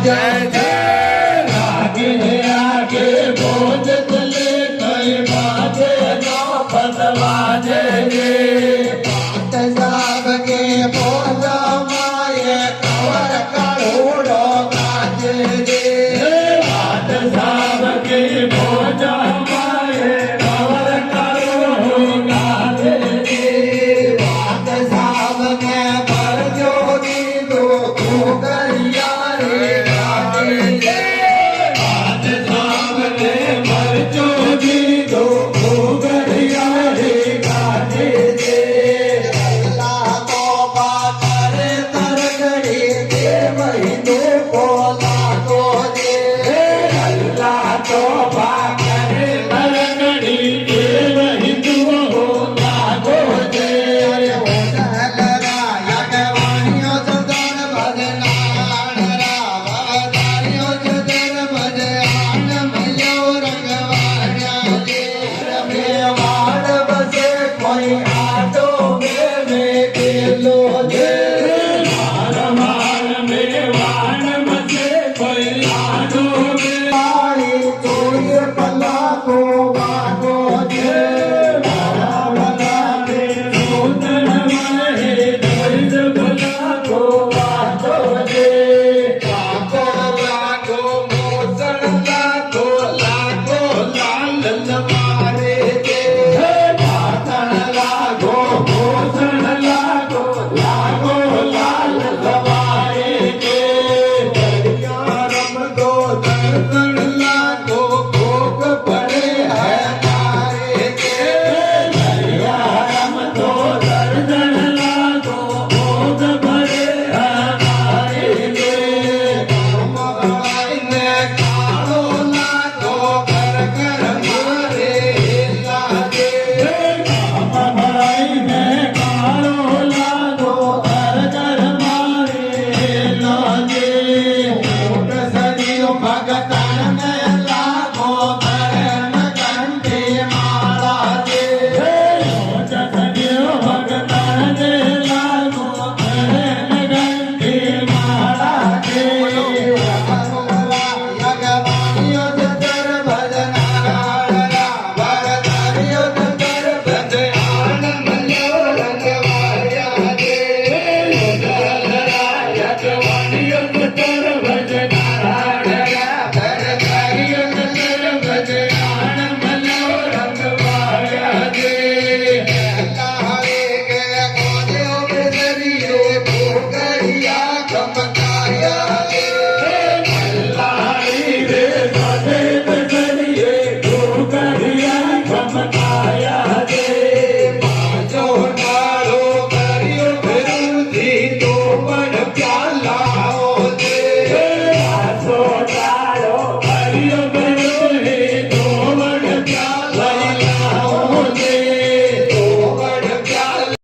जय जय लागे आगे बोझ चले कई बाजे नो बदवाजे गे बात साहब के बोझ माये कवर करोड़ो काजे गे बात साहब के बोझ माये कवर करोड़ो काजे गे बात साहब के पर जोगी दो करिया Oh